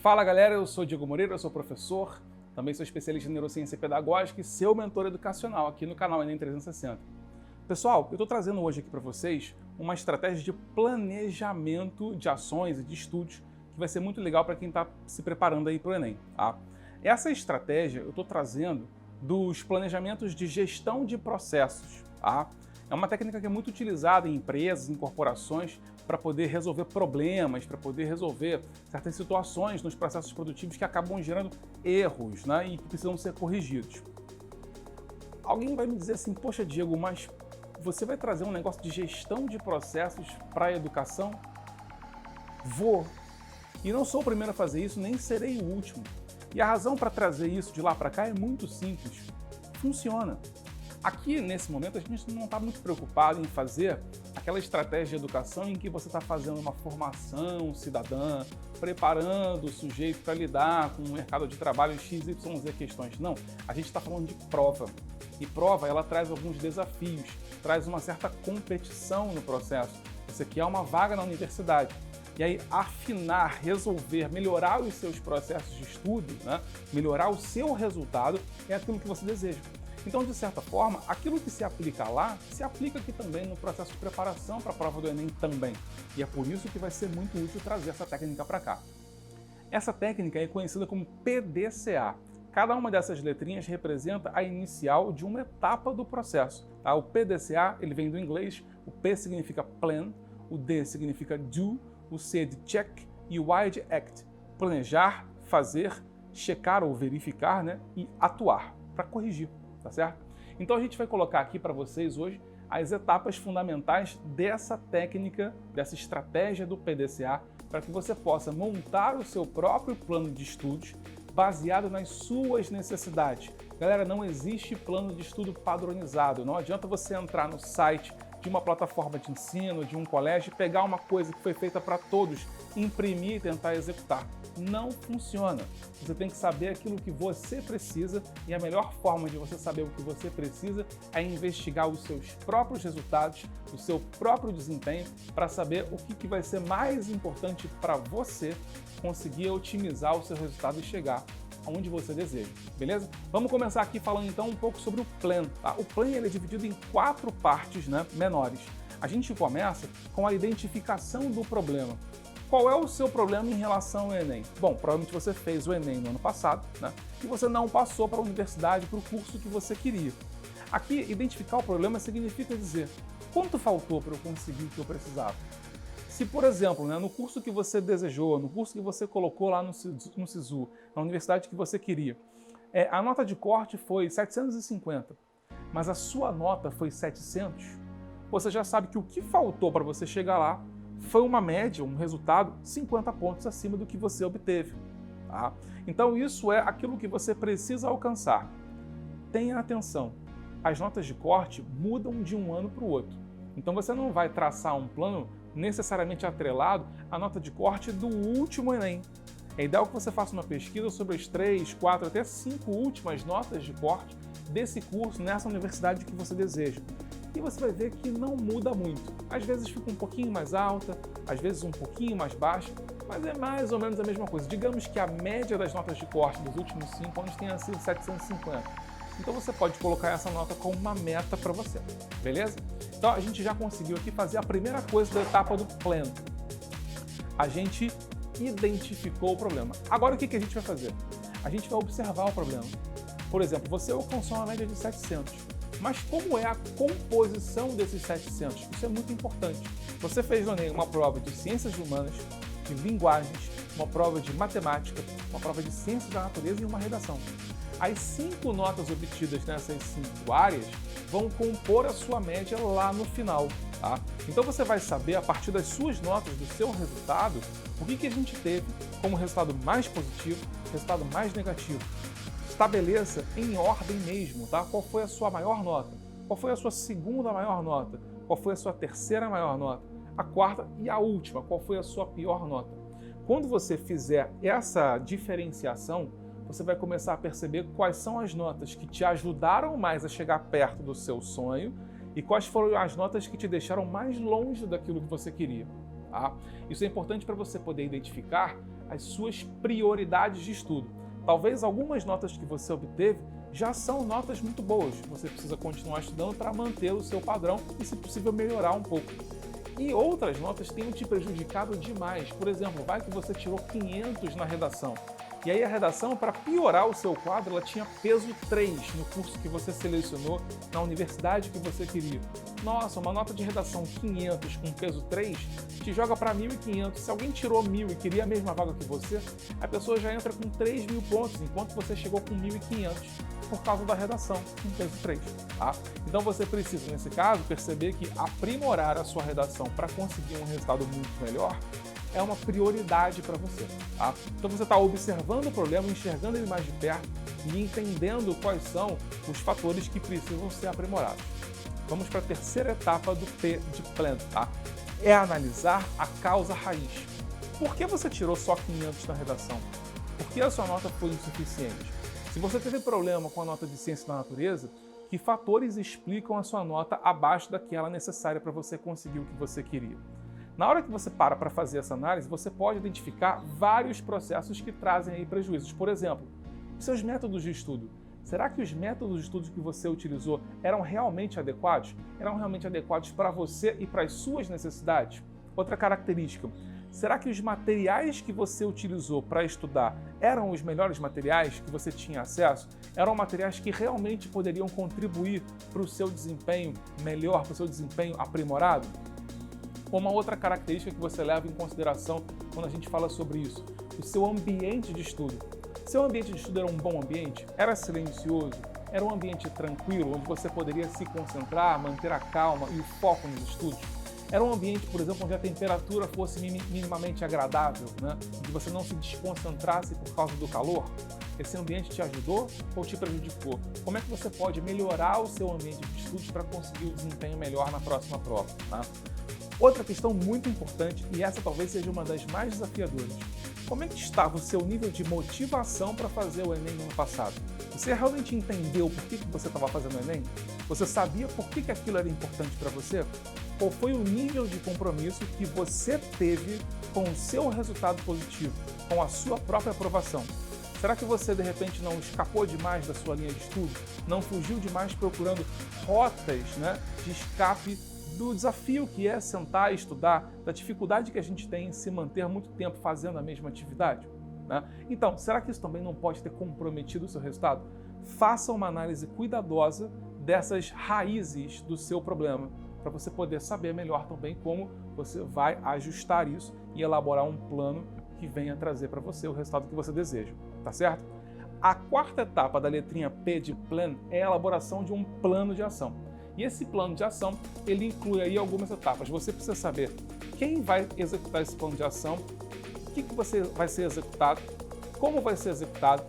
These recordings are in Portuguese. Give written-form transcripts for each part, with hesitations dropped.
Fala galera, eu sou Diego Moreira, eu sou professor, também sou especialista em neurociência pedagógica e seu mentor educacional aqui no canal Enem 360. Pessoal, eu estou trazendo hoje aqui para vocês uma estratégia de planejamento de ações e de estudos que vai ser muito legal para quem está se preparando aí para o Enem. Tá? Essa estratégia eu estou trazendo dos planejamentos de gestão de processos. Tá? É uma técnica que é muito utilizada em empresas, em corporações, para poder resolver problemas, para poder resolver certas situações nos processos produtivos que acabam gerando erros, né, e que precisam ser corrigidos. Alguém vai me dizer assim, poxa Diego, mas você vai trazer um negócio de gestão de processos para a educação? Vou. E não sou o primeiro a fazer isso, nem serei o último. E a razão para trazer isso de lá para cá é muito simples. Funciona. Aqui, nesse momento, a gente não está muito preocupado em fazer aquela estratégia de educação em que você está fazendo uma formação cidadã, preparando o sujeito para lidar com o mercado de trabalho XYZ questões. Não, a gente está falando de prova. E prova, ela traz alguns desafios, traz uma certa competição no processo. Você quer uma vaga na universidade. E aí, afinar, resolver, melhorar os seus processos de estudo, né? Melhorar o seu resultado é aquilo que você deseja. Então, de certa forma, aquilo que se aplica lá, se aplica aqui também no processo de preparação para a prova do Enem também. E é por isso que vai ser muito útil trazer essa técnica para cá. Essa técnica é conhecida como PDCA. Cada uma dessas letrinhas representa a inicial de uma etapa do processo. Tá? O PDCA ele vem do inglês, o P significa plan, o D significa do, o C de check e o I de act. Planejar, fazer, checar ou verificar, né? E atuar, para corrigir. Tá certo? Então a gente vai colocar aqui para vocês hoje as etapas fundamentais dessa técnica, dessa estratégia do PDCA, para que você possa montar o seu próprio plano de estudos baseado nas suas necessidades. Galera, não existe plano de estudo padronizado. Não adianta você entrar no site de uma plataforma de ensino, de um colégio, pegar uma coisa que foi feita para todos, imprimir e tentar executar. Não funciona. Você tem que saber aquilo que você precisa e a melhor forma de você saber o que você precisa é investigar os seus próprios resultados, o seu próprio desempenho, para saber o que vai ser mais importante para você conseguir otimizar o seu resultado e chegar aonde você deseja, beleza? Vamos começar aqui falando então um pouco sobre o plan. Tá? O plan ele é dividido em 4 partes, né, menores. A gente começa com a identificação do problema. Qual é o seu problema em relação ao Enem? Bom, provavelmente você fez o Enem no ano passado, né? E você não passou para a universidade, para o curso que você queria. Aqui, identificar o problema significa dizer quanto faltou para eu conseguir o que eu precisava. Se, por exemplo, né, no curso que você desejou, no curso que você colocou lá no SISU, na universidade que você queria, a nota de corte foi 750, mas a sua nota foi 700, você já sabe que o que faltou para você chegar lá foi uma média, um resultado 50 pontos acima do que você obteve. Tá? Então isso é aquilo que você precisa alcançar. Tenha atenção, as notas de corte mudam de um ano para o outro. Então você não vai traçar um plano necessariamente atrelado à nota de corte do último Enem. É ideal que você faça uma pesquisa sobre as 3, 4, até 5 últimas notas de corte desse curso nessa universidade que você deseja. E você vai ver que não muda muito. Às vezes fica um pouquinho mais alta, às vezes um pouquinho mais baixa, mas é mais ou menos a mesma coisa. Digamos que a média das notas de corte dos últimos 5 anos tenha sido 750. Então você pode colocar essa nota como uma meta para você, beleza? Então a gente já conseguiu aqui fazer a primeira coisa da etapa do plano. A gente identificou o problema. Agora o que a gente vai fazer? A gente vai observar o problema. Por exemplo, você alcançou uma média de 700. Mas como é a composição desses 700? Isso é muito importante. Você fez no Enem uma prova de ciências humanas, de linguagens, uma prova de matemática, uma prova de ciências da natureza e uma redação. As 5 notas obtidas nessas 5 áreas vão compor a sua média lá no final. Tá? Então você vai saber, a partir das suas notas, do seu resultado, o que a gente teve como resultado mais positivo, resultado mais negativo. Estabeleça em ordem mesmo, tá? Qual foi a sua maior nota? Qual foi a sua segunda maior nota? Qual foi a sua terceira maior nota? A quarta e a última, qual foi a sua pior nota? Quando você fizer essa diferenciação, você vai começar a perceber quais são as notas que te ajudaram mais a chegar perto do seu sonho e quais foram as notas que te deixaram mais longe daquilo que você queria. tá? Isso é importante para você poder identificar as suas prioridades de estudo. Talvez algumas notas que você obteve já são notas muito boas. Você precisa continuar estudando para manter o seu padrão e, se possível, melhorar um pouco. E outras notas tenham te prejudicado demais. Por exemplo, vai que você tirou 500 na redação. E aí a redação, para piorar o seu quadro, ela tinha peso 3 no curso que você selecionou, na universidade que você queria. Nossa, uma nota de redação 500 com peso 3 te joga para 1.500. Se alguém tirou 1.000 e queria a mesma vaga que você, a pessoa já entra com 3.000 pontos, enquanto você chegou com 1.500 por causa da redação com peso 3. Tá? Então você precisa, nesse caso, perceber que aprimorar a sua redação para conseguir um resultado muito melhor é uma prioridade para você. Tá? Então você está observando o problema, enxergando ele mais de perto e entendendo quais são os fatores que precisam ser aprimorados. Vamos para a terceira etapa do P de Plan, tá? É analisar a causa raiz. Por que você tirou só 500 na redação? Por que a sua nota foi insuficiente? Se você teve problema com a nota de ciência da natureza, que fatores explicam a sua nota abaixo daquela necessária para você conseguir o que você queria? Na hora que você para fazer essa análise, você pode identificar vários processos que trazem aí prejuízos. Por exemplo, seus métodos de estudo. Será que os métodos de estudo que você utilizou eram realmente adequados? Eram realmente adequados para você e para as suas necessidades? Outra característica. Será que os materiais que você utilizou para estudar eram os melhores materiais que você tinha acesso? Eram materiais que realmente poderiam contribuir para o seu desempenho melhor, para o seu desempenho aprimorado? Uma outra característica que você leva em consideração quando a gente fala sobre isso, o seu ambiente de estudo. Seu ambiente de estudo era um bom ambiente? Era silencioso? Era um ambiente tranquilo, onde você poderia se concentrar, manter a calma e o foco nos estudos? Era um ambiente, por exemplo, onde a temperatura fosse minimamente agradável, né? Onde você não se desconcentrasse por causa do calor? Esse ambiente te ajudou ou te prejudicou? Como é que você pode melhorar o seu ambiente de estudos para conseguir o desempenho melhor na próxima prova? Tá? Outra questão muito importante, e essa talvez seja uma das mais desafiadoras. Como é que estava o seu nível de motivação para fazer o Enem no ano passado? Você realmente entendeu por que você estava fazendo o Enem? Você sabia por que aquilo era importante para você? Qual foi o nível de compromisso que você teve com o seu resultado positivo, com a sua própria aprovação? Será que você, de repente, não escapou demais da sua linha de estudo? Não fugiu demais procurando rotas, né, de escape do desafio que é sentar e estudar, da dificuldade que a gente tem em se manter muito tempo fazendo a mesma atividade? Né? Então, será que isso também não pode ter comprometido o seu resultado? Faça uma análise cuidadosa dessas raízes do seu problema, para você poder saber melhor também como você vai ajustar isso e elaborar um plano que venha trazer para você o resultado que você deseja, tá certo? A quarta etapa da letrinha P de Plan é a elaboração de um plano de ação. E esse plano de ação, ele inclui aí algumas etapas. Você precisa saber quem vai executar esse plano de ação, o que você vai ser executado, como vai ser executado,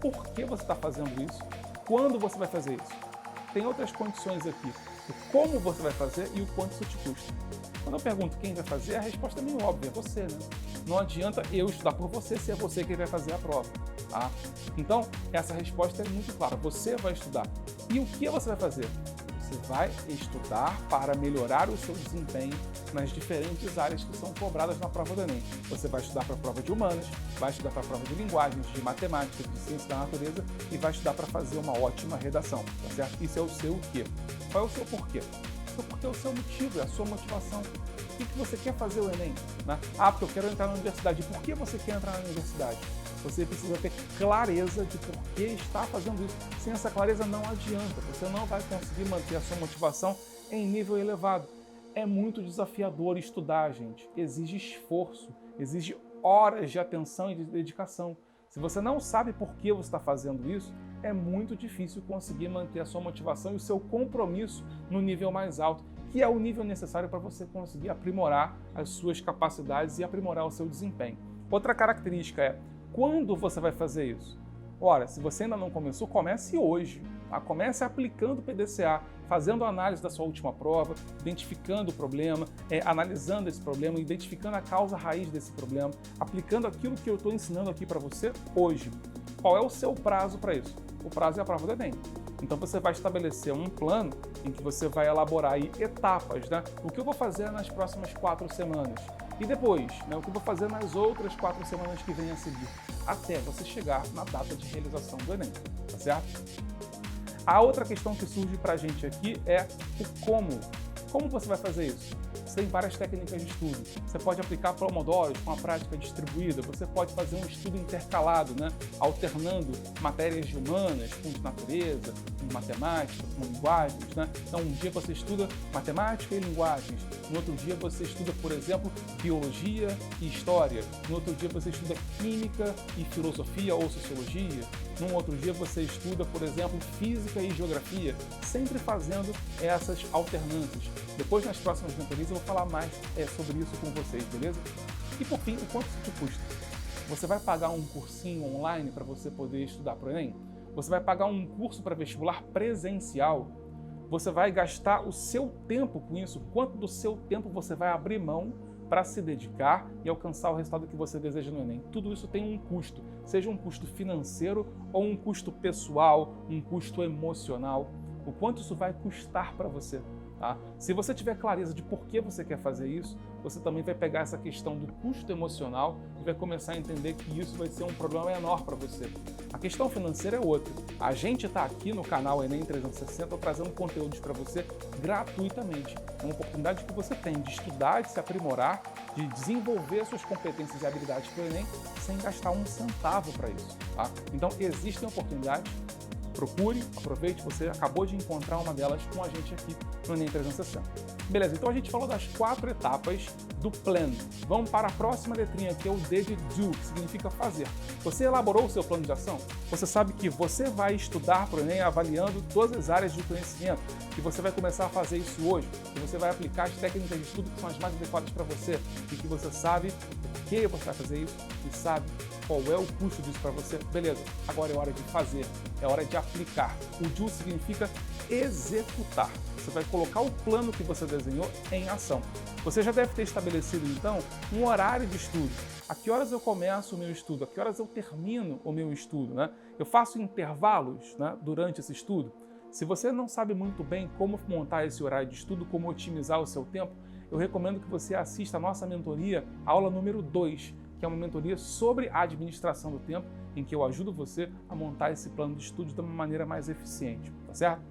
por que você está fazendo isso, quando você vai fazer isso. Tem outras condições aqui, o como você vai fazer e o quanto isso te custa. Quando eu pergunto quem vai fazer, a resposta é meio óbvia, é você, né? Não adianta eu estudar por você se é você quem vai fazer a prova, tá? Então, essa resposta é muito clara, você vai estudar. E o que você vai fazer? Você vai estudar para melhorar o seu desempenho nas diferentes áreas que são cobradas na prova do Enem. Você vai estudar para a prova de humanas, vai estudar para a prova de linguagens, de matemática, de ciência da natureza e vai estudar para fazer uma ótima redação, tá certo? Isso é o seu quê? Qual é o seu porquê? O seu porquê é o seu motivo, é a sua motivação. O que você quer fazer o Enem? Né? Ah, porque eu quero entrar na universidade. Por que você quer entrar na universidade? Você precisa ter clareza de por que está fazendo isso. Sem essa clareza não adianta, você não vai conseguir manter a sua motivação em nível elevado. É muito desafiador estudar, gente. Exige esforço, exige horas de atenção e de dedicação. Se você não sabe por que você está fazendo isso, é muito difícil conseguir manter a sua motivação e o seu compromisso no nível mais alto, que é o nível necessário para você conseguir aprimorar as suas capacidades e aprimorar o seu desempenho. Outra característica é quando você vai fazer isso? Ora, se você ainda não começou, comece hoje. Tá? Comece aplicando o PDCA, fazendo a análise da sua última prova, identificando o problema, analisando esse problema, identificando a causa raiz desse problema, aplicando aquilo que eu estou ensinando aqui para você hoje. Qual é o seu prazo para isso? O prazo é a prova do Enem. Então você vai estabelecer um plano em que você vai elaborar aí etapas, né? O que eu vou fazer nas próximas 4 semanas? E depois, né, o que eu vou fazer nas outras 4 semanas que vêm a seguir, até você chegar na data de realização do Enem, tá certo? A outra questão que surge para a gente aqui é o como. Como você vai fazer isso? Você tem várias técnicas de estudo. Você pode aplicar Pomodoros com a prática distribuída, você pode fazer um estudo intercalado, né? Alternando matérias de humanas com de natureza, com matemática, com linguagens. Né? Então, um dia você estuda matemática e linguagens, no outro dia você estuda, por exemplo, biologia e história, no outro dia você estuda química e filosofia ou sociologia, num outro dia você estuda, por exemplo, física e geografia, sempre fazendo essas alternâncias. Depois, nas próximas mentorias, eu vou falar mais sobre isso com vocês, beleza? E por fim, o quanto isso te custa? Você vai pagar um cursinho online para você poder estudar para o Enem? Você vai pagar um curso para vestibular presencial? Você vai gastar o seu tempo com isso? Quanto do seu tempo você vai abrir mão para se dedicar e alcançar o resultado que você deseja no Enem? Tudo isso tem um custo, seja um custo financeiro ou um custo pessoal, um custo emocional. O quanto isso vai custar para você? Tá? Se você tiver clareza de por que você quer fazer isso, você também vai pegar essa questão do custo emocional e vai começar a entender que isso vai ser um problema menor para você. A questão financeira é outra. A gente está aqui no canal Enem 360 trazendo conteúdos para você gratuitamente. É uma oportunidade que você tem de estudar, de se aprimorar, de desenvolver suas competências e habilidades para o Enem sem gastar um centavo para isso. Tá? Então, existem oportunidades. Procure, aproveite, você acabou de encontrar uma delas com a gente aqui no Enem 360. Beleza, então a gente falou das 4 etapas do plano. Vamos para a próxima letrinha, que é o D de do, que significa fazer. Você elaborou o seu plano de ação? Você sabe que você vai estudar para o Enem avaliando todas as áreas de conhecimento, que você vai começar a fazer isso hoje, que você vai aplicar as técnicas de estudo que são as mais adequadas para você, e que você sabe por que você vai fazer isso e sabe qual é o custo disso para você. Beleza, agora é hora de fazer, é hora de aplicar. O do significa executar. Você vai colocar o plano que você desenhou em ação. Você já deve ter estabelecido, então, um horário de estudo. A que horas eu começo o meu estudo? A que horas eu termino o meu estudo? Né? Eu faço intervalos, né, durante esse estudo? Se você não sabe muito bem como montar esse horário de estudo, como otimizar o seu tempo, eu recomendo que você assista a nossa mentoria, aula número 2, que é uma mentoria sobre a administração do tempo, em que eu ajudo você a montar esse plano de estudo de uma maneira mais eficiente, tá certo?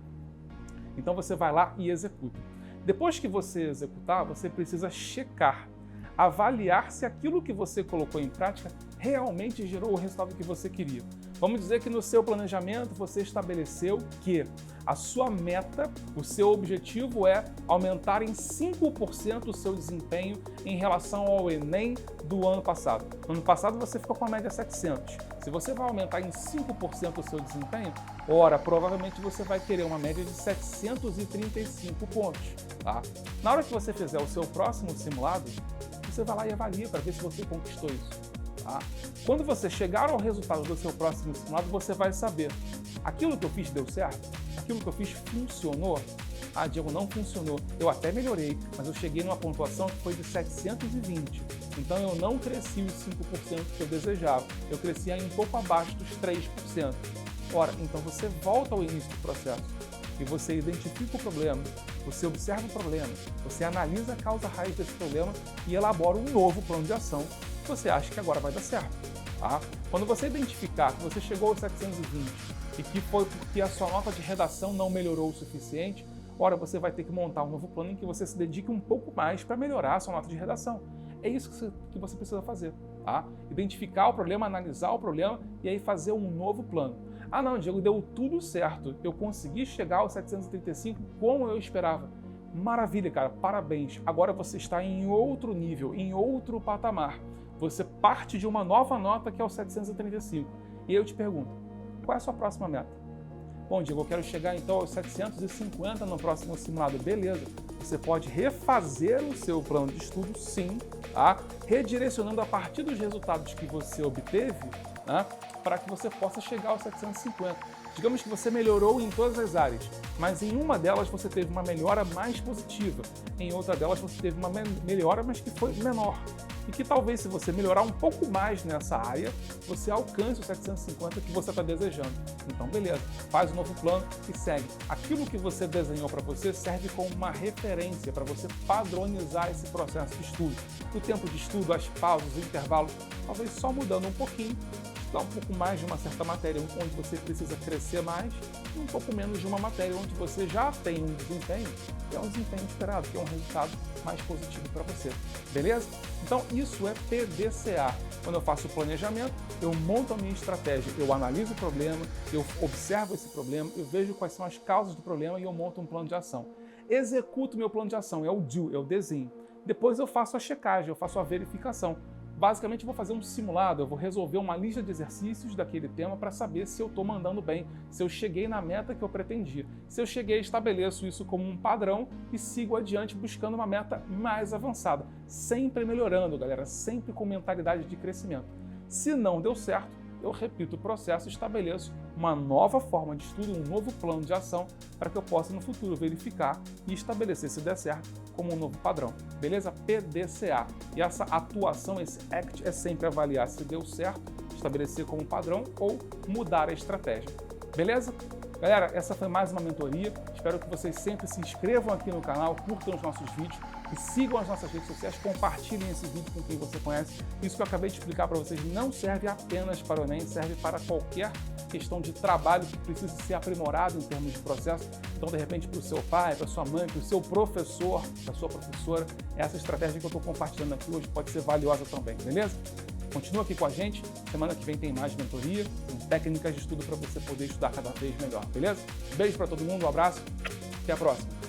Então você vai lá e executa. Depois que você executar, você precisa checar, avaliar se aquilo que você colocou em prática realmente gerou o resultado que você queria. Vamos dizer que no seu planejamento você estabeleceu que a sua meta, o seu objetivo é aumentar em 5% o seu desempenho em relação ao Enem do ano passado. No ano passado você ficou com a média 700. Se você vai aumentar em 5% o seu desempenho, ora, provavelmente você vai querer uma média de 735 pontos. Tá? Na hora que você fizer o seu próximo simulado, você vai lá e avalia para ver se você conquistou isso. Tá? Quando você chegar ao resultado do seu próximo simulado, você vai saber: aquilo que eu fiz deu certo? Aquilo que eu fiz funcionou? Ah, Diego, não funcionou. Eu até melhorei, mas eu cheguei numa pontuação que foi de 720. Então eu não cresci os 5% que eu desejava. Eu cresci aí um pouco abaixo dos 3%. Ora, então você volta ao início do processo e você identifica o problema, você observa o problema, você analisa a causa raiz desse problema e elabora um novo plano de ação que você acha que agora vai dar certo. Tá? Quando você identificar que você chegou aos 720 e que foi porque a sua nota de redação não melhorou o suficiente, ora, você vai ter que montar um novo plano em que você se dedique um pouco mais para melhorar a sua nota de redação. É isso que você precisa fazer. Tá? Identificar o problema, analisar o problema e aí fazer um novo plano. Ah não, Diego, deu tudo certo. Eu consegui chegar aos 735 como eu esperava. Maravilha, cara, parabéns. Agora você está em outro nível, em outro patamar. Você parte de uma nova nota que é o 735. E eu te pergunto, qual é a sua próxima meta? Bom, Diego, eu quero chegar então aos 750 no próximo simulado. Beleza, você pode refazer o seu plano de estudo, sim, tá? Redirecionando a partir dos resultados que você obteve, né, para que você possa chegar aos 750. Digamos que você melhorou em todas as áreas, mas em uma delas você teve uma melhora mais positiva, em outra delas você teve uma melhora, mas que foi menor. E que talvez, se você melhorar um pouco mais nessa área, você alcance o 750 que você está desejando. Então, beleza, faz um novo plano e segue. Aquilo que você desenhou para você serve como uma referência para você padronizar esse processo de estudo. O tempo de estudo, as pausas, os intervalos, talvez só mudando um pouquinho, estudar um pouco mais de uma certa matéria onde você precisa crescer mais e um pouco menos de uma matéria onde você já tem um desempenho, que é um desempenho esperado, que é um resultado mais positivo para você. Beleza? Então, isso é PDCA. Quando eu faço o planejamento, eu monto a minha estratégia, eu analiso o problema, eu observo esse problema, eu vejo quais são as causas do problema e eu monto um plano de ação. Executo meu plano de ação, é o do, é o desenho. Depois eu faço a checagem, eu faço a verificação. Basicamente, eu vou fazer um simulado, eu vou resolver uma lista de exercícios daquele tema para saber se eu estou mandando bem, se eu cheguei na meta que eu pretendia. Se eu cheguei, estabeleço isso como um padrão e sigo adiante buscando uma meta mais avançada. Sempre melhorando, galera, sempre com mentalidade de crescimento. Se não deu certo, eu repito o processo e estabeleço uma nova forma de estudo, um novo plano de ação para que eu possa no futuro verificar e estabelecer, se der certo, como um novo padrão. Beleza? PDCA. E essa atuação, esse ACT, é sempre avaliar se deu certo, estabelecer como padrão ou mudar a estratégia. Beleza? Galera, essa foi mais uma mentoria. Espero que vocês sempre se inscrevam aqui no canal, curtam os nossos vídeos e sigam as nossas redes sociais, compartilhem esse vídeo com quem você conhece. Isso que eu acabei de explicar para vocês não serve apenas para o Enem, serve para qualquer questão de trabalho que precisa ser aprimorado em termos de processo. Então, de repente, para o seu pai, para a sua mãe, para o seu professor, para a sua professora, essa estratégia que eu estou compartilhando aqui hoje pode ser valiosa também, beleza? Continua aqui com a gente, semana que vem tem mais mentoria, com técnicas de estudo para você poder estudar cada vez melhor, beleza? Beijo para todo mundo, um abraço, até a próxima!